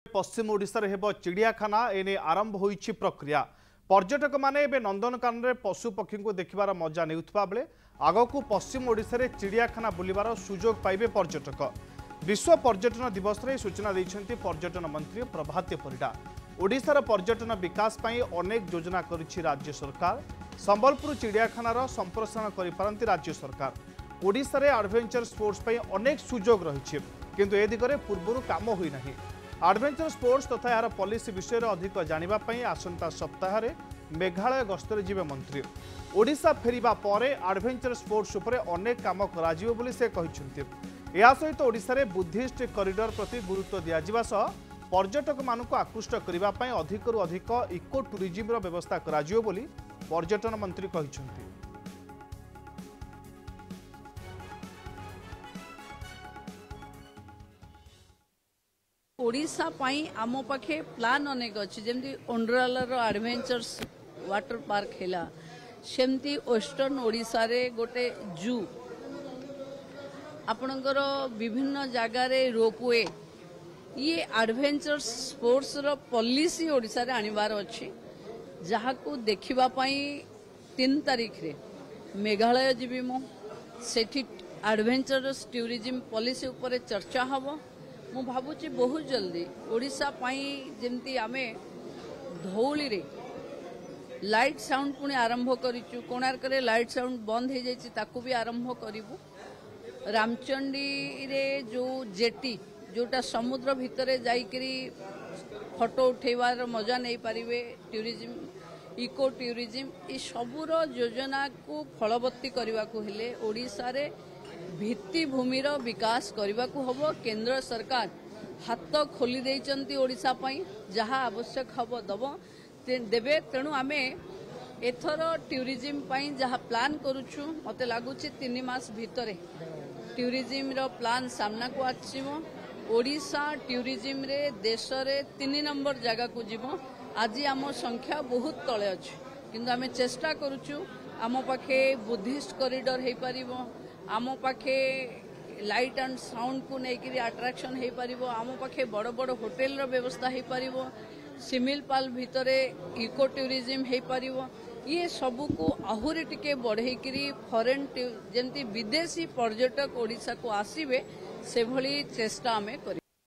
पश्चिम ओडिशा हेब चिड़ियाखाना एने आरंभ होईछि प्रक्रिया। पर्यटक माने एबे नंदनकानन रे पशु पक्षी को देखिबार मजा नेउथबा बेले आगकू पश्चिम ओडिशा रे चिड़ियाखाना बुलिबार सुजोग पाइबे पर्यटक। विश्व पर्यटन दिवस रे सूचना दैछन्ति पर्यटन मंत्री प्रभात परिडा। ओडिशार पर्यटन विकास पई अनेक योजना करिछि राज्य सरकार। संबलपुर चिड़ियाखानार संप्रसारण करि पारंती राज्य सरकार। ओडिशा रे एडवेंचर स्पोर्ट्स पई अनेक सुजोग रहिछि किंतु ए दिगरे पूर्वरु काम होई नाही। एडवेंचर स्पोर्ट्स तथा यार पॉलिसी विषय अधिक जानापी आसंता सप्ताह मेघालय गस्तर जीवे मंत्री। ओडिशा फेरिबा परे एडवेंचर स्पोर्ट्स उपरे अनेक काम कराजिवो बोली से कहिसंती। या सहित ओडिशा रे बुद्धिस्ट कॉरिडोर प्रति गुरुत्व दियाजिबा सह पर्यटक मानक आकृष्ट करिबा पई अधिकरु अधिक इको टूरिज्म रो व्यवस्था कराजिवो बोली पर्यटन मंत्री कहिसंती। ओडिशा पाई आम पाखे प्लान अनेक अच्छी जमी ओंड्रालर एडवेंचर्स वाटर पार्क है सेमती वेस्टर्न ओडिशा रे गोटे जू आपणकर विभिन्न जगार रोपवे ये एडवेंचर्स स्पोर्ट्स रो पॉलिसी ओडिशा रे आनिबार अच्छी जहाँ को देखिबा पाई 3 तारीख रे मेघालय जीवी मु सेठी एडवेंचरस टूरिज्म पॉलिसी ऊपर चर्चा हबो। मु भावुची बहुत जल्दी ओडिशा पाई जेमती आमे धौली रे लाइट साउंड पुणी आरंभ करिचु। कोणार्क रे लाइट साउंड बंद हो जाइछि ताकू भी आरंभ करिवु। रामचंडी रे जो जेटी जोटा समुद्र भितरे जाइकरी फोटो उठेबार मजा नहीं पारिबे टूरिज्म इको टूरिज्म ई सबुर योजना को फलवत्ती करबा को हेले ओडिशा रे भित्तिभूमिर विकास करने को हम। केंद्र सरकार हाथ खोली देइचंती ओडिशा पई जहाँ आवश्यक हम देवे। तेणु आमे एथर टूरिज्म पई जहाँ प्लान करूछु मते लागुची 3 मास भितरे टूरिज्म रो प्लान सामना को आछिबो। ओडिशा टूरिज्म रे देश रे 3 नंबर जगह को जीवो। आज आम संख्या बहुत तले अछि किंतु आमे चेष्टा करूछु आम पाखे बुद्धिस्ट कॉरिडोर हे परिबो। आम पाखे लाइट एंड साउंड को लेकर अट्राक्शन हो पार। आम पाखे बड़ बड़ होटेल रो व्यवस्था हो पार। सिमिलपाल भितरे इको टूरिज्म हो पार। ये सबू को आहुरी टिके बढ़ेकरी फॉरेन जमती विदेशी पर्यटक ओडिशा को आसीबे से भली चेष्टा आमे करिबु।